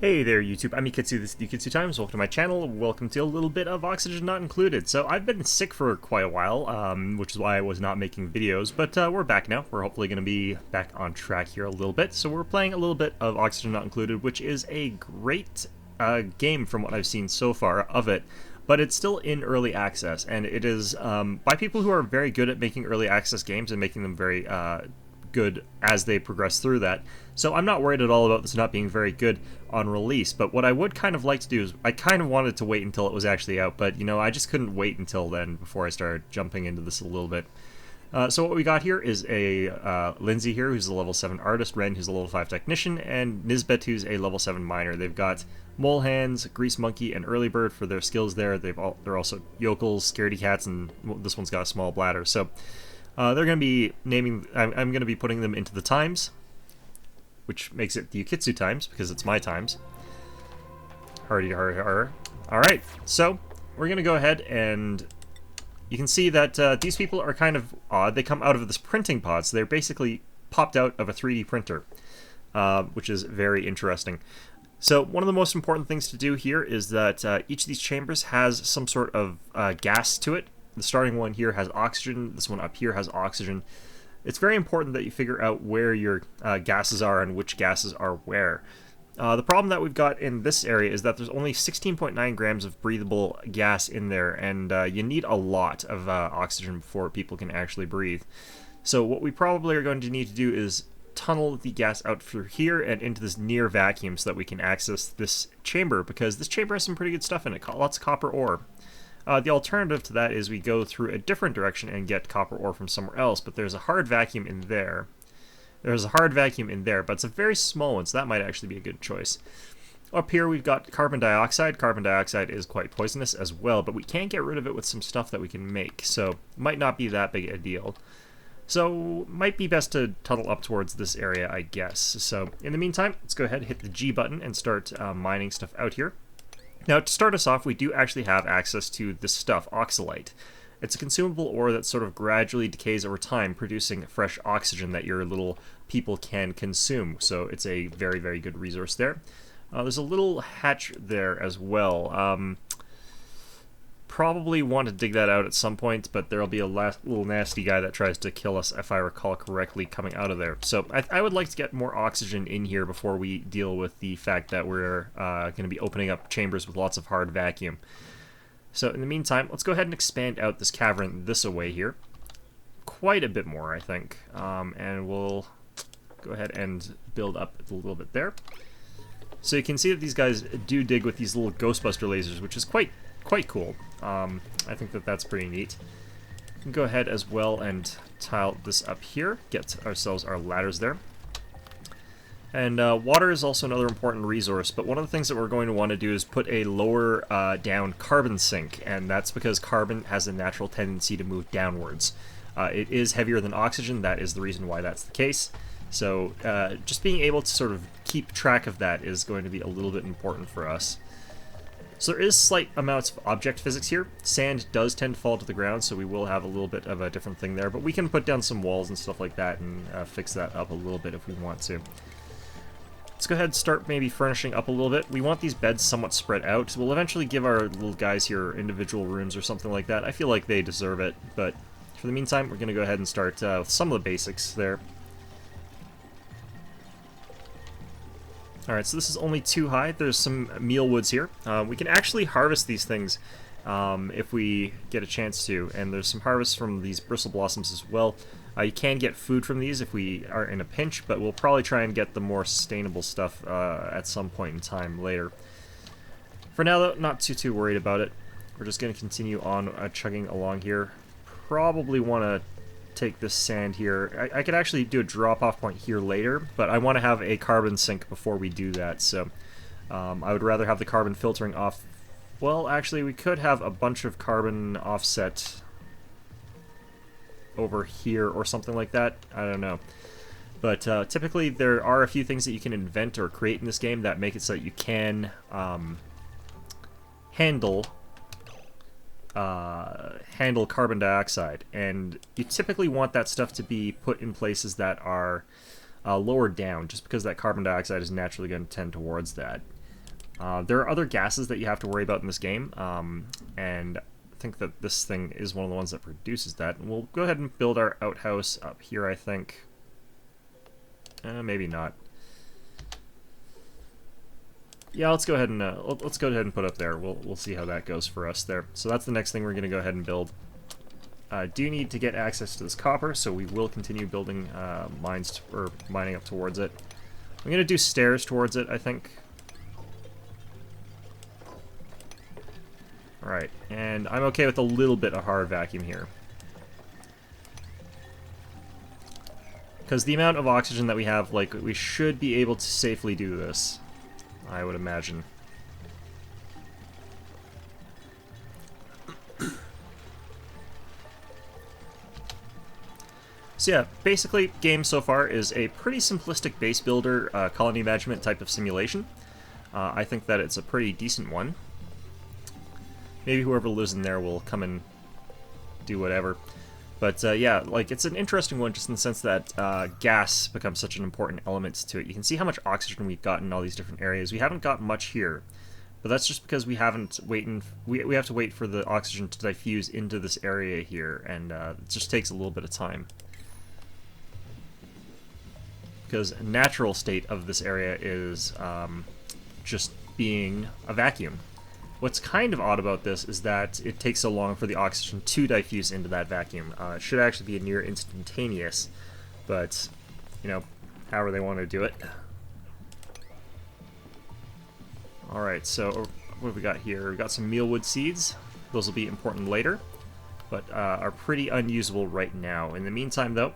Hey there, YouTube. I'm Yukitsu. This is Yukitsu Times. Welcome to my channel. Welcome to a little bit of Oxygen Not Included. So I've been sick for quite a while, which is why I was not making videos, but we're back now. We're hopefully going to be back on track here a little bit. So we're playing a little bit of Oxygen Not Included, which is a great game from what I've seen so far of it. But it's still in early access, and it is by people who are very good at making early access games and making them very good as they progress through that. So I'm not worried at all about this not being very good on release, but what I would kind of like to do is I kind of wanted to wait until it was actually out, but you know, I just couldn't wait until then before I started jumping into this a little bit. So what we got here is a Lindsay here, who's a level 7 artist, Ren, who's a level 5 technician, and Nisbet, who's a level 7 miner. They've got Mole Hands, Grease Monkey, and Early Bird for their skills there. They're also Yokels, Scaredy Cats, and this one's got a small bladder. So they're going to be naming. I'm going to be putting them into the times, which makes it the Yukitsu times because it's my times. Hardy har har. All right, so we're going to go ahead and you can see that these people are kind of odd. They come out of this printing pod, so they're basically popped out of a 3D printer, which is very interesting. So one of the most important things to do here is that each of these chambers has some sort of gas to it. The starting one here has oxygen. This one up here has oxygen. It's very important that you figure out where your gases are and which gases are where. The problem that we've got in this area is that there's only 16.9 grams of breathable gas in there, and you need a lot of oxygen before people can actually breathe. So what we probably are going to need to do is tunnel the gas out through here and into this near vacuum so that we can access this chamber, because this chamber has some pretty good stuff in it, lots of copper ore. The alternative to that is we go through a different direction and get copper ore from somewhere else, but there's a hard vacuum in there. There's a hard vacuum in there, but it's a very small one, so that might actually be a good choice. Up here we've got carbon dioxide. Carbon dioxide is quite poisonous as well, but we can get rid of it with some stuff that we can make, so it might not be that big a deal. So might be best to tunnel up towards this area, I guess. So in the meantime, let's go ahead and hit the G button and start mining stuff out here. Now, to start us off, we do actually have access to this stuff, oxalite. It's a consumable ore that sort of gradually decays over time, producing fresh oxygen that your little people can consume. So it's a very, very good resource there. There's a little hatch there as well. Probably want to dig that out at some point, but there'll be a little nasty guy that tries to kill us, if I recall correctly, coming out of there. So I would like to get more oxygen in here before we deal with the fact that we're going to be opening up chambers with lots of hard vacuum. So in the meantime, let's go ahead and expand out this cavern this away here. Quite a bit more, I think. And we'll go ahead and build up a little bit there. So you can see that these guys do dig with these little Ghostbuster lasers, which is quite cool. I think that that's pretty neat. We can go ahead as well and tile this up here, get ourselves our ladders there. And water is also another important resource, but one of the things that we're going to want to do is put a lower down carbon sink, and that's because carbon has a natural tendency to move downwards. It is heavier than oxygen, that is the reason why that's the case. So just being able to sort of keep track of that is going to be a little bit important for us. So there is slight amounts of object physics here. Sand does tend to fall to the ground, so we will have a little bit of a different thing there, but we can put down some walls and stuff like that and fix that up a little bit if we want to. Let's go ahead and start maybe furnishing up a little bit. We want these beds somewhat spread out. We'll eventually give our little guys here individual rooms or something like that. I feel like they deserve it, but for the meantime, we're going to go ahead and start with some of the basics there. Alright, so this is only 2 high. There's some mealwoods here. We can actually harvest these things if we get a chance to, and there's some harvests from these bristle blossoms as well. You can get food from these if we are in a pinch, but we'll probably try and get the more sustainable stuff at some point in time later. For now, though, not too worried about it. We're just going to continue on chugging along here. Probably want to take this sand here. I could actually do a drop-off point here later, but I want to have a carbon sink before we do that, so I would rather have the carbon filtering off. Well, actually, we could have a bunch of carbon offset over here or something like that. I don't know. But typically, there are a few things that you can invent or create in this game that make it so that you can handle carbon dioxide, and you typically want that stuff to be put in places that are lower down, just because that carbon dioxide is naturally going to tend towards that. There are other gases that you have to worry about in this game, and I think that this thing is one of the ones that produces that. We'll go ahead and build our outhouse up here, I think. Maybe not. Yeah, let's go ahead and put up there. We'll see how that goes for us there. So that's the next thing we're going to go ahead and build. Do need to get access to this copper, so we will continue building mining up towards it. I'm going to do stairs towards it, I think. Alright, and I'm okay with a little bit of hard vacuum here. Because the amount of oxygen that we have, like, we should be able to safely do this, I would imagine. So yeah, basically, game so far is a pretty simplistic base builder, colony management type of simulation. I think that it's a pretty decent one. Maybe whoever lives in there will come and do whatever. But yeah, like, it's an interesting one just in the sense that gas becomes such an important element to it. You can see how much oxygen we've got in all these different areas. We haven't got much here, but that's just because we haven't we have to wait for the oxygen to diffuse into this area here, and it just takes a little bit of time. Because a natural state of this area is just being a vacuum. What's kind of odd about this is that it takes so long for the oxygen to diffuse into that vacuum. It should actually be near instantaneous, but, you know, however they want to do it. Alright, so what have we got here? We've got some mealwood seeds. Those will be important later, but are pretty unusable right now. In the meantime, though,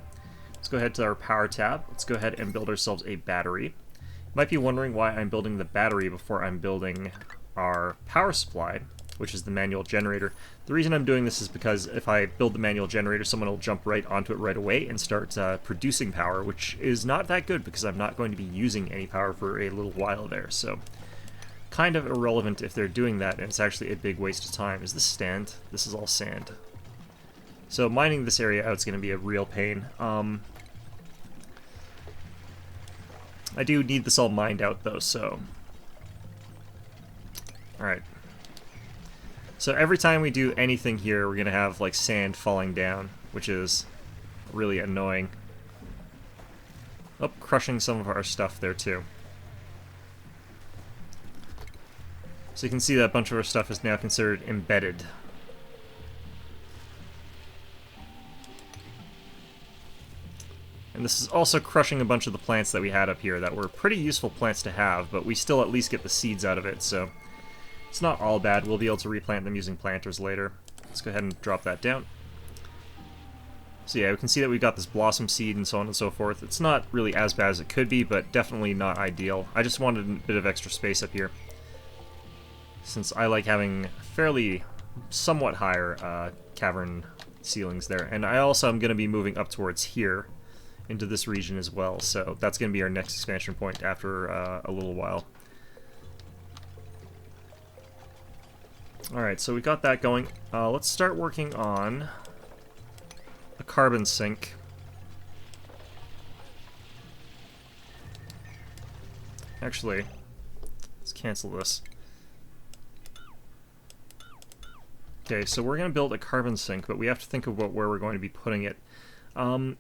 let's go ahead to our power tab. Let's go ahead and build ourselves a battery. You might be wondering why I'm building the battery before I'm building our power supply, which is the manual generator. The reason I'm doing this is because if I build the manual generator, someone will jump right onto it right away and start producing power, which is not that good because I'm not going to be using any power for a little while there. So kind of irrelevant if they're doing that, and it's actually a big waste of time. Is this sand? This is all sand. So mining this area out is going to be a real pain. I do need this all mined out though, so... Alright. So every time we do anything here, we're going to have, like, sand falling down, which is really annoying. Oh, crushing some of our stuff there, too. So you can see that a bunch of our stuff is now considered embedded. And this is also crushing a bunch of the plants that we had up here that were pretty useful plants to have, but we still at least get the seeds out of it, so... It's not all bad. We'll be able to replant them using planters later. Let's go ahead and drop that down. So yeah, we can see that we've got this blossom seed and so on and so forth. It's not really as bad as it could be, but definitely not ideal. I just wanted a bit of extra space up here, since I like having fairly, somewhat higher cavern ceilings there. And I also am going to be moving up towards here, into this region as well, so that's going to be our next expansion point after a little while. Alright, so we got that going. Let's start working on a carbon sink. Actually, let's cancel this. Okay, so we're going to build a carbon sink, but we have to think about where we're going to be putting it. I'm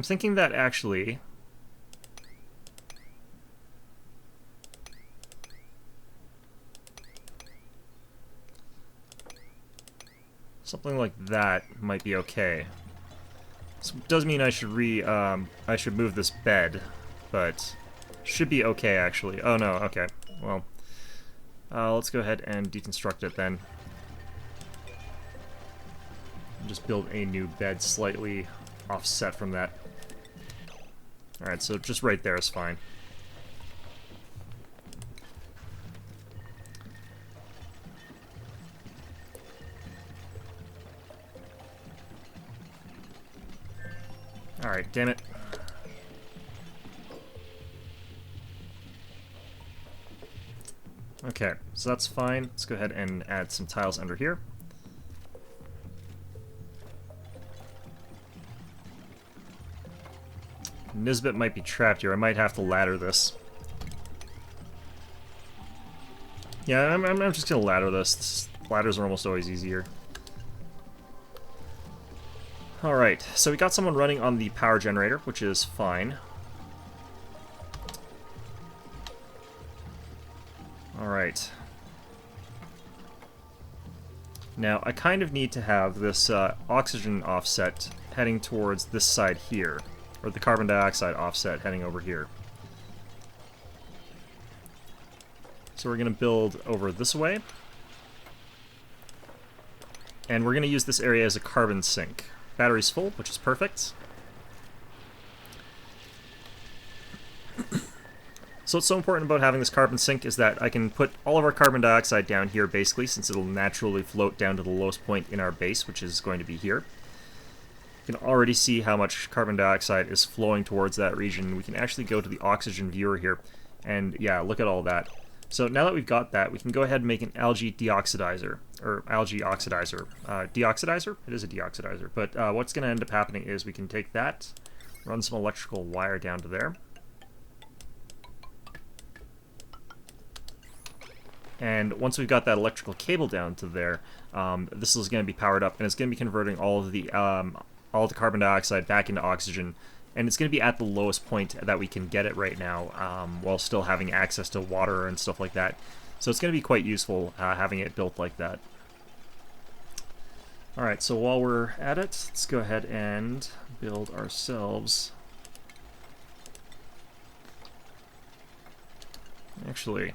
thinking that actually... something like that might be okay. This does mean I should move this bed, but should be okay actually. Oh no, okay. Well, let's go ahead and deconstruct it then. Just build a new bed slightly offset from that. Alright, so just right there is fine. Alright, damn it. Okay, so that's fine. Let's go ahead and add some tiles under here. Nisbet might be trapped here. I might have to ladder this. Yeah, I'm just gonna ladder this. Ladders are almost always easier. Alright, so we got someone running on the power generator, which is fine. Alright. Now, I kind of need to have this oxygen offset heading towards this side here, or the carbon dioxide offset heading over here. So we're going to build over this way. And we're going to use this area as a carbon sink. Battery's full, which is perfect. So what's so important about having this carbon sink is that I can put all of our carbon dioxide down here, basically, since it'll naturally float down to the lowest point in our base, which is going to be here. You can already see how much carbon dioxide is flowing towards that region. We can actually go to the oxygen viewer here, and yeah, look at all that. So now that we've got that, we can go ahead and make an algae deoxidizer, or algae oxidizer. Deoxidizer? It is a deoxidizer, but what's going to end up happening is we can take that, run some electrical wire down to there, and once we've got that electrical cable down to there, this is going to be powered up, and it's going to be converting all of the carbon dioxide back into oxygen, and it's going to be at the lowest point that we can get it right now, while still having access to water and stuff like that. So it's going to be quite useful having it built like that. Alright, so while we're at it, let's go ahead and build ourselves... Actually,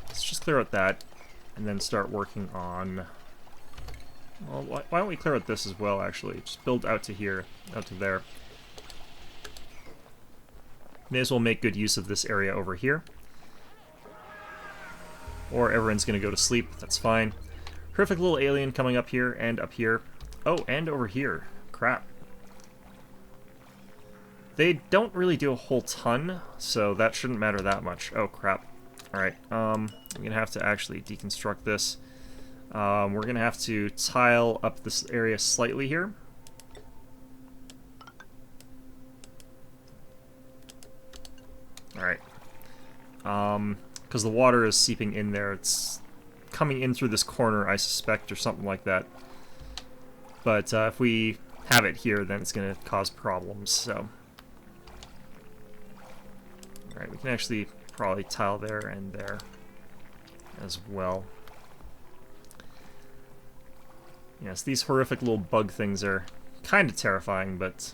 let's just clear out that, and then start working on... Well, why don't we clear out this as well, actually? Just build out to here, out to there. May as well make good use of this area over here. Or everyone's going to go to sleep, that's fine. Perfect little alien coming up here, and up here. Oh, and over here. Crap. They don't really do a whole ton, so that shouldn't matter that much. Oh, crap. Alright, I'm going to have to actually deconstruct this. We're going to have to tile up this area slightly here. Alright. Because the water is seeping in there. It's coming in through this corner, I suspect, or something like that. But if we have it here, then it's going to cause problems, so... Alright, we can actually probably tile there and there as well. Yes, these horrific little bug things are kind of terrifying, but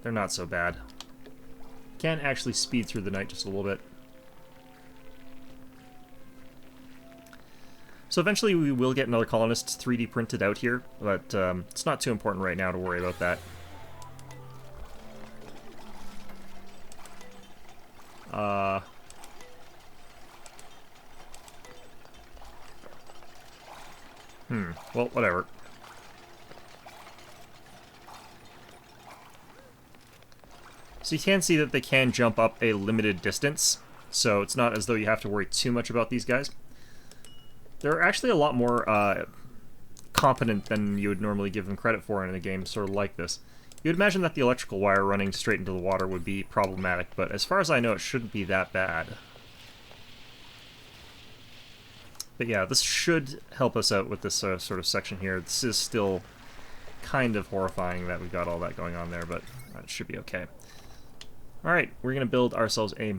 they're not so bad. Can actually speed through the night just a little bit. So eventually we will get another colonist 3D printed out here, but it's not too important right now to worry about that. Well, whatever. So you can see that they can jump up a limited distance, so it's not as though you have to worry too much about these guys. They're actually a lot more competent than you would normally give them credit for in a game sort of like this. You would imagine that the electrical wire running straight into the water would be problematic, but as far as I know, it shouldn't be that bad. But yeah, this should help us out with this sort of section here. This is still kind of horrifying that we've got all that going on there, but it should be okay. Alright, we're going to build ourselves a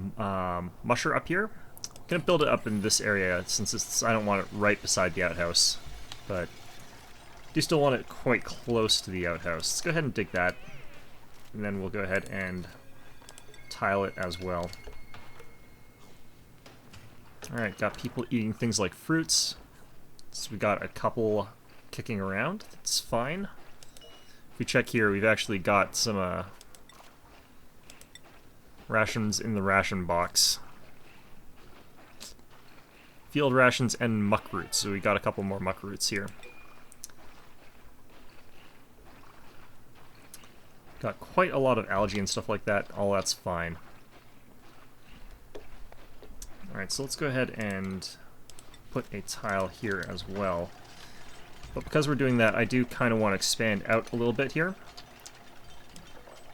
musher up here. I'm going to build it up in this area since I don't want it right beside the outhouse. But I do still want it quite close to the outhouse. Let's go ahead and dig that. And then we'll go ahead and tile it as well. Alright, got people eating things like fruits. So we got a couple kicking around. That's fine. If we check here, we've actually got some rations in the ration box. Field rations and muck roots. So we got a couple more muck roots here. Got quite a lot of algae and stuff like that. All that's fine. Alright, so let's go ahead and put a tile here as well. But because we're doing that, I do kind of want to expand out a little bit here.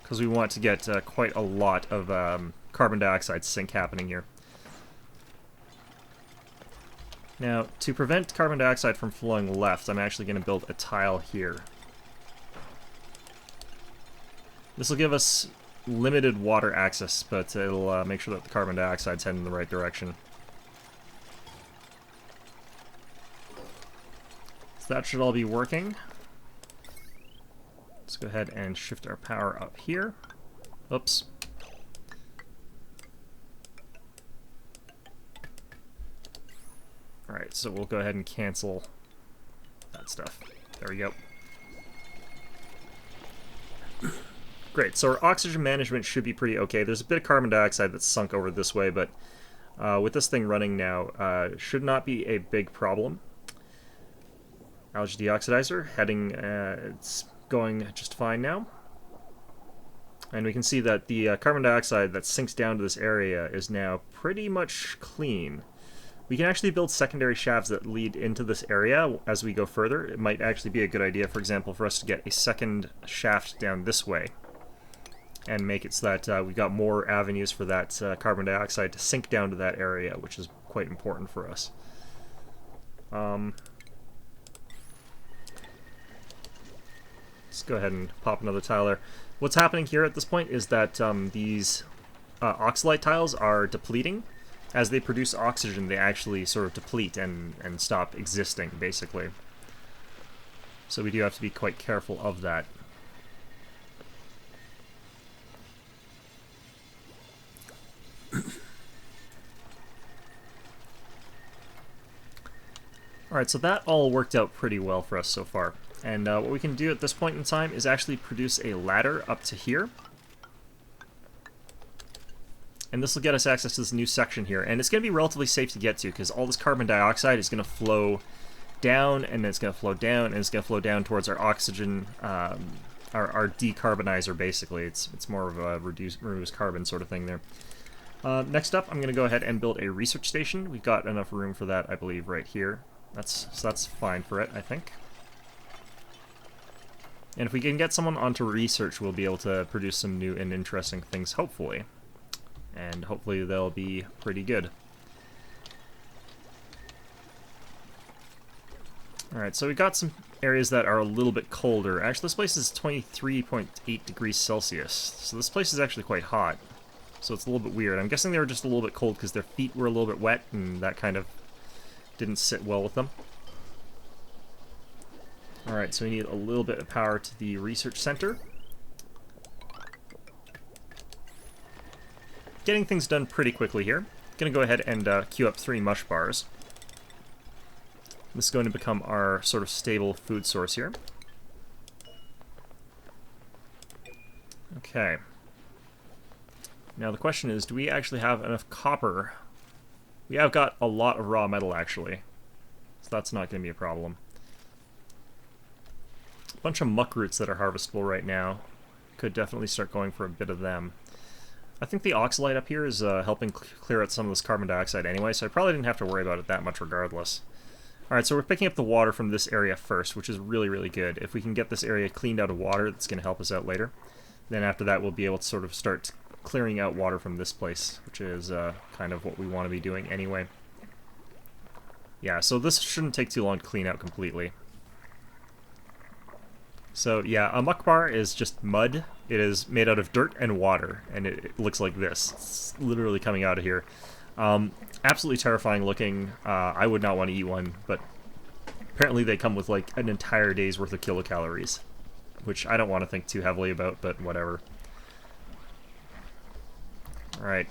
Because we want to get quite a lot of carbon dioxide sink happening here. Now, to prevent carbon dioxide from flowing left, I'm actually going to build a tile here. This will give us limited water access, but it'll make sure that the carbon dioxide's heading in the right direction. So that should all be working. Let's go ahead and shift our power up here. Oops. Alright, so we'll go ahead and cancel that stuff. There we go. Great, so our oxygen management should be pretty okay. There's a bit of carbon dioxide that's sunk over this way, but with this thing running now, should not be a big problem. Algae deoxidizer, heading, it's going just fine now. And we can see that the carbon dioxide that sinks down to this area is now pretty much clean. We can actually build secondary shafts that lead into this area as we go further. It might actually be a good idea, for example, for us to get a second shaft down this way and make it so that we've got more avenues for that carbon dioxide to sink down to that area, which is quite important for us. Let's go ahead and pop another tile there. What's happening here at this point is that these oxalite tiles are depleting. As they produce oxygen, they actually sort of deplete and stop existing, basically. So we do have to be quite careful of that. Alright, so that all worked out pretty well for us so far. And what we can do at this point in time is actually produce a ladder up to here. And this will get us access to this new section here. And it's going to be relatively safe to get to, because all this carbon dioxide is going to flow down, and it's going to flow down, and it's going to flow down towards our oxygen, our decarbonizer, basically. It's more of a reduce carbon sort of thing there. Next up, I'm going to go ahead and build a research station. We've got enough room for that, I believe, right here. So that's fine for it, I think. And if we can get someone onto research, we'll be able to produce some new and interesting things, hopefully. And hopefully they'll be pretty good. Alright, so we got some areas that are a little bit colder. Actually, this place is 23.8 degrees Celsius, so this place is actually quite hot. So it's a little bit weird. I'm guessing they were just a little bit cold because their feet were a little bit wet, and that kind of didn't sit well with them. Alright, so we need a little bit of power to the research center. Getting things done pretty quickly here. Gonna go ahead and queue up 3 mush bars. This is going to become our sort of stable food source here. Okay. Now the question is, do we actually have enough copper? We have got a lot of raw metal, actually. So that's not going to be a problem. A bunch of muck roots that are harvestable right now. Could definitely start going for a bit of them. I think the oxalite up here is helping clear out some of this carbon dioxide anyway, so I probably didn't have to worry about it that much regardless. Alright, so we're picking up the water from this area first, which is really, really good. If we can get this area cleaned out of water, that's going to help us out later. Then after that, we'll be able to sort of start clearing out water from this place, which is kind of what we want to be doing anyway. Yeah, so this shouldn't take too long to clean out completely. So yeah, a muck bar is just mud. It is made out of dirt and water, and it looks like this. It's literally coming out of here. Absolutely terrifying looking. I would not want to eat one, but apparently they come with like an entire day's worth of kilocalories, which I don't want to think too heavily about, but whatever. Alright.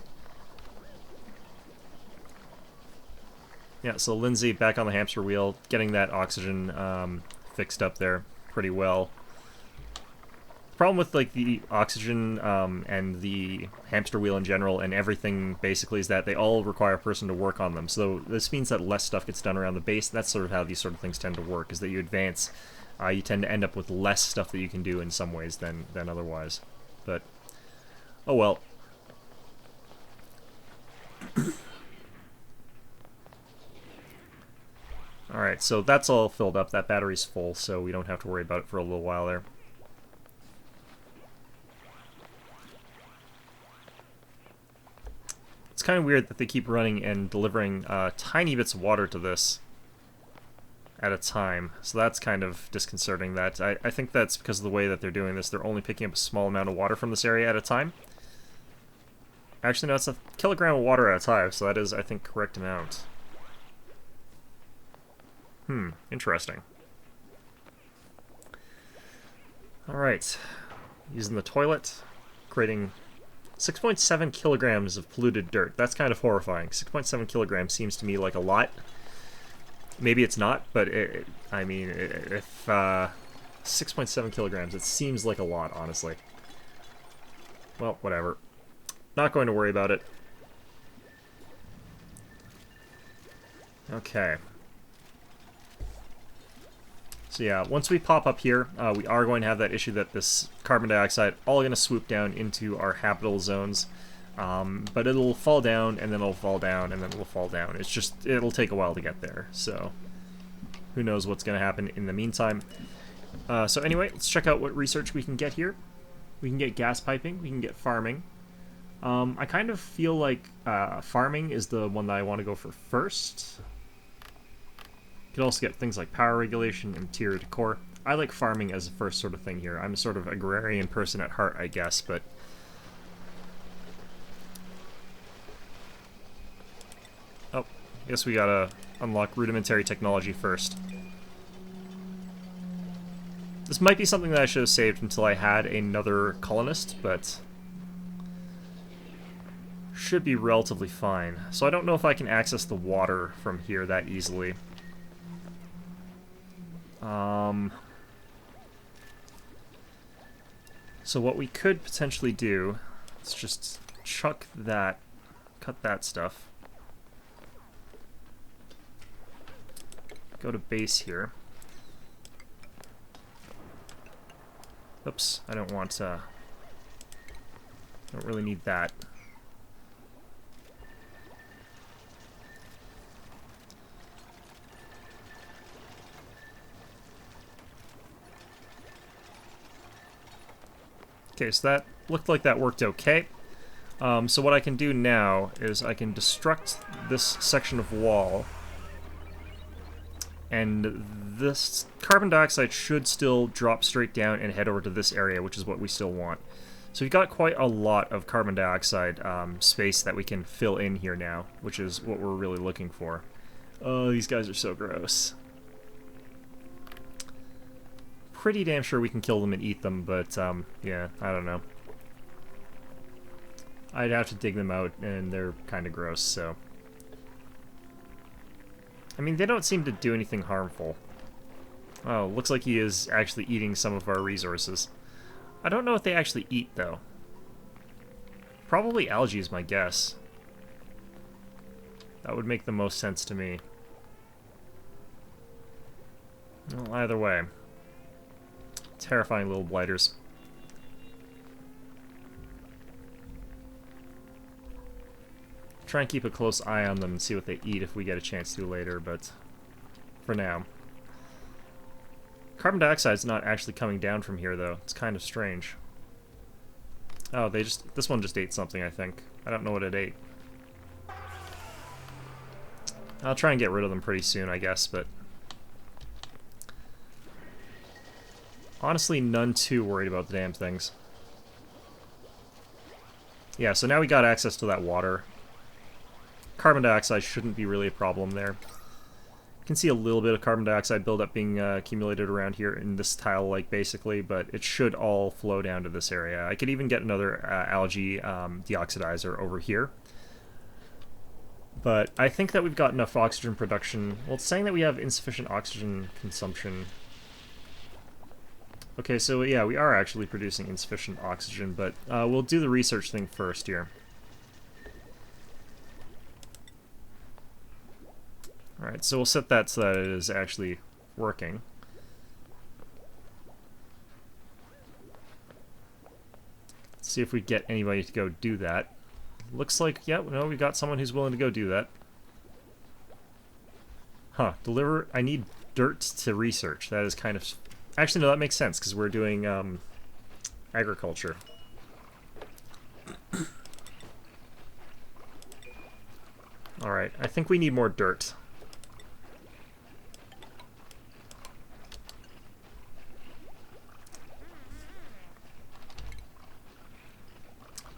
Yeah, so Lindsay back on the hamster wheel, getting that oxygen fixed up there pretty well. The problem with like the oxygen and the hamster wheel in general and everything basically is that they all require a person to work on them. So this means that less stuff gets done around the base. That's sort of how these sort of things tend to work, is that you advance, you tend to end up with less stuff that you can do in some ways than otherwise. But, oh well. Alright, so that's all filled up. That battery's full, so we don't have to worry about it for a little while there. It's kind of weird that they keep running and delivering tiny bits of water to this at a time. So that's kind of disconcerting. That I think that's because of the way that they're doing this. They're only picking up a small amount of water from this area at a time. Actually, no, it's a kilogram of water at a time, so that is, I think, correct amount. Interesting. Alright. Using the toilet, creating 6.7 kilograms of polluted dirt. That's kind of horrifying. 6.7 kilograms seems to me like a lot. Maybe it's not, but I mean, if 6.7 kilograms, it seems like a lot, honestly. Well, whatever. Not going to worry about it. Okay. So yeah, once we pop up here, we are going to have that issue that this carbon dioxide all going to swoop down into our habitable zones. But it'll fall down, and then it'll fall down, and then it'll fall down. It's just, it'll take a while to get there, so who knows what's going to happen in the meantime. So anyway, let's check out what research we can get here. We can get gas piping, we can get farming. I kind of feel like farming is the one that I want to go for first. You can also get things like power regulation and interior decor. I like farming as the first sort of thing here. I'm a sort of agrarian person at heart, I guess, but oh, I guess we gotta unlock rudimentary technology first. This might be something that I should have saved until I had another colonist, but should be relatively fine. So I don't know if I can access the water from here that easily. So what we could potentially do is just chuck that, cut that stuff. Go to base here. Oops, I don't want, don't really need that. Okay, so that looked like that worked okay. So what I can do now is I can destruct this section of wall, and this carbon dioxide should still drop straight down and head over to this area, which is what we still want. So we've got quite a lot of carbon dioxide space that we can fill in here now, which is what we're really looking for. Oh, these guys are so gross. Pretty damn sure we can kill them and eat them, but yeah, I don't know. I'd have to dig them out, and they're kind of gross, so. I mean, they don't seem to do anything harmful. Oh, looks like he is actually eating some of our resources. I don't know what they actually eat, though. Probably algae is my guess. That would make the most sense to me. Well, either way. Terrifying little blighters. Try and keep a close eye on them and see what they eat if we get a chance to later, but for now. Carbon dioxide's not actually coming down from here, though. It's kind of strange. Oh, this one just ate something, I think. I don't know what it ate. I'll try and get rid of them pretty soon, I guess, but honestly, none too worried about the damn things. Yeah, so now we got access to that water. Carbon dioxide shouldn't be really a problem there. You can see a little bit of carbon dioxide buildup being accumulated around here in this tile lake, basically, but it should all flow down to this area. I could even get another algae deoxidizer over here. But I think that we've got enough oxygen production. Well, it's saying that we have insufficient oxygen consumption. Okay, so yeah, we are actually producing insufficient oxygen, but we'll do the research thing first here. Alright, so we'll set that so that it is actually working. Let's see if we get anybody to go do that. Looks like, yeah, no, we got someone who's willing to go do that. Huh, deliver, I need dirt to research. That is kind of, actually no, that makes sense, because we're doing agriculture. Alright, I think we need more dirt.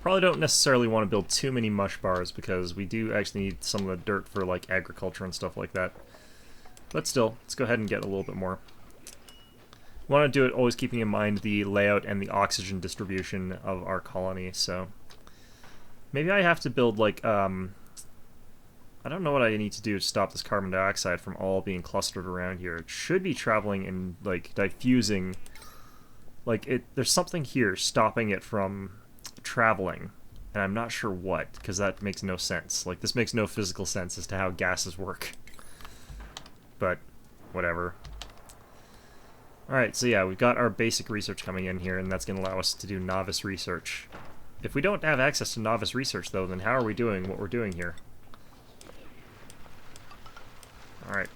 Probably don't necessarily want to build too many mush bars because we do actually need some of the dirt for like agriculture and stuff like that. But still, let's go ahead and get a little bit more. We want to do it always keeping in mind the layout and the oxygen distribution of our colony, so... Maybe I have to build like, I don't know what I need to do to stop this carbon dioxide from all being clustered around here. It should be traveling and like diffusing. Like there's something here stopping it from traveling, and I'm not sure what, because that makes no sense. Like, this makes no physical sense as to how gases work. But whatever. Alright, so yeah, we've got our basic research coming in here, and that's going to allow us to do novice research. If we don't have access to novice research, though, then how are we doing what we're doing here? Alright.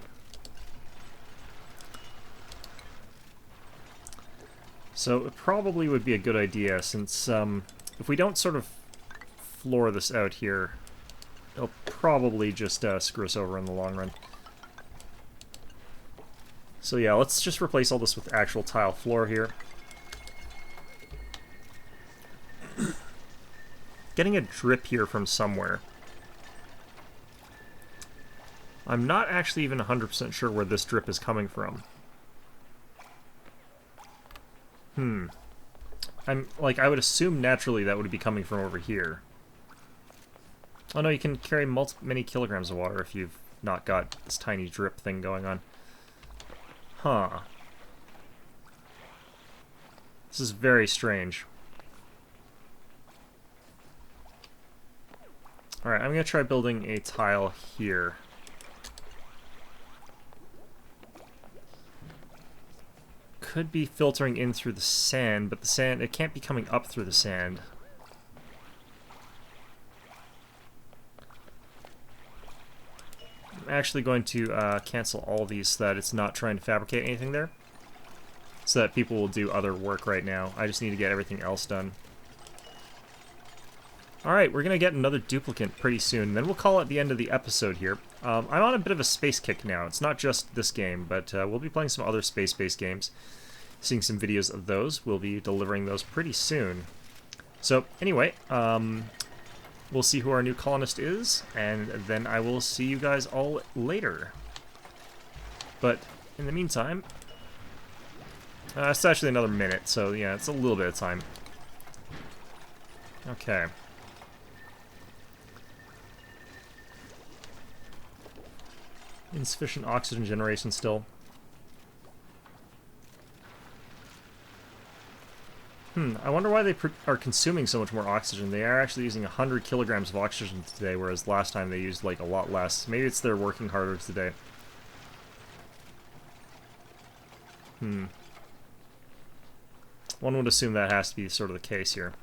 So it probably would be a good idea, since if we don't sort of floor this out here, it'll probably just screw us over in the long run. So yeah, let's just replace all this with actual tile floor here. Getting a drip here from somewhere. I'm not actually even 100% sure where this drip is coming from. I would assume naturally that would be coming from over here. Oh no, you can carry many kilograms of water if you've not got this tiny drip thing going on. Huh. This is very strange. Alright, I'm going to try building a tile here. Could be filtering in through the sand, but the sand, it can't be coming up through the sand. I'm actually going to cancel all these so that it's not trying to fabricate anything there. So that people will do other work right now. I just need to get everything else done. Alright, we're going to get another duplicate pretty soon, and then we'll call it the end of the episode here. I'm on a bit of a space kick now. It's not just this game, but we'll be playing some other space-based games. Seeing some videos of those. We'll be delivering those pretty soon. So, anyway, we'll see who our new colonist is, and then I will see you guys all later. But, in the meantime... it's actually another minute, so yeah, it's a little bit of time. Okay. Insufficient oxygen generation still. I wonder why they are consuming so much more oxygen. They are actually using 100 kilograms of oxygen today, whereas last time they used, like, a lot less. Maybe it's they're working harder today. One would assume that has to be sort of the case here.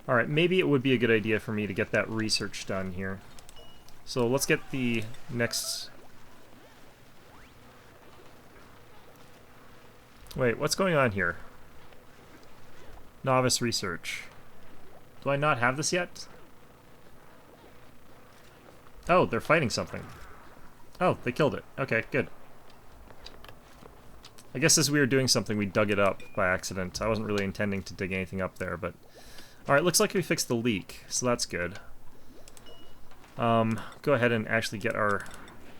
Alright, maybe it would be a good idea for me to get that research done here. So let's get the next... Wait, what's going on here? Novice research. Do I not have this yet? Oh, they're fighting something. Oh, they killed it. Okay, good. I guess as we were doing something, we dug it up by accident. I wasn't really intending to dig anything up there, but... Alright, looks like we fixed the leak, so that's good. Go ahead and actually get our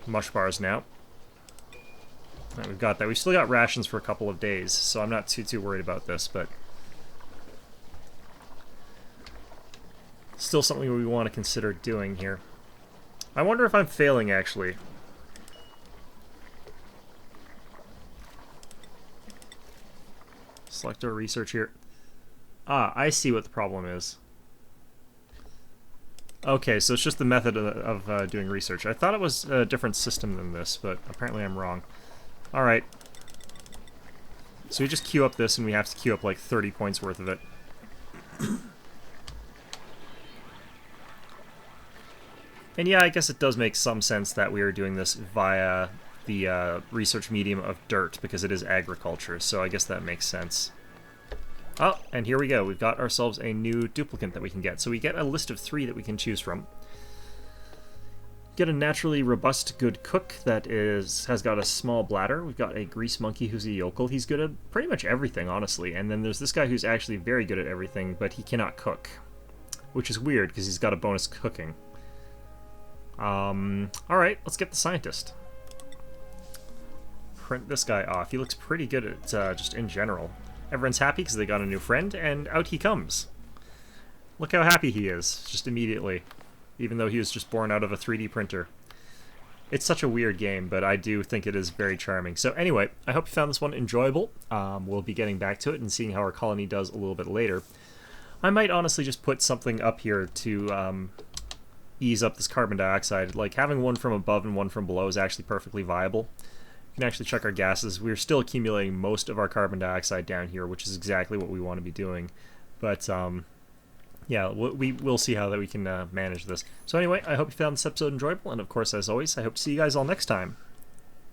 mush bars now. Right, we've got that. We've still got rations for a couple of days, so I'm not too worried about this, but... Still something we want to consider doing here. I wonder if I'm failing, actually. Select our research here. Ah, I see what the problem is. Okay, so it's just the method of doing research. I thought it was a different system than this, but apparently I'm wrong. Alright. So we just queue up this, and we have to queue up like 30 points worth of it. And yeah, I guess it does make some sense that we are doing this via the research medium of dirt, because it is agriculture, so I guess that makes sense. Oh, and here we go. We've got ourselves a new duplicant that we can get. So we get a list of 3 that we can choose from. Get a naturally robust good cook that has got a small bladder. We've got a grease monkey who's a yokel. He's good at pretty much everything, honestly. And then there's this guy who's actually very good at everything, but he cannot cook. Which is weird, because he's got a bonus cooking. Alright, let's get the scientist. Print this guy off. He looks pretty good at just in general. Everyone's happy because they got a new friend, and out he comes. Look how happy he is, just immediately. Even though he was just born out of a 3D printer. It's such a weird game, but I do think it is very charming. So anyway, I hope you found this one enjoyable. We'll be getting back to it and seeing how our colony does a little bit later. I might honestly just put something up here to ease up this carbon dioxide. Like, having one from above and one from below is actually perfectly viable. We can actually check our gases. We're still accumulating most of our carbon dioxide down here, which is exactly what we want to be doing. But, yeah, we'll see how that we can manage this. So anyway, I hope you found this episode enjoyable, and of course, as always, I hope to see you guys all next time.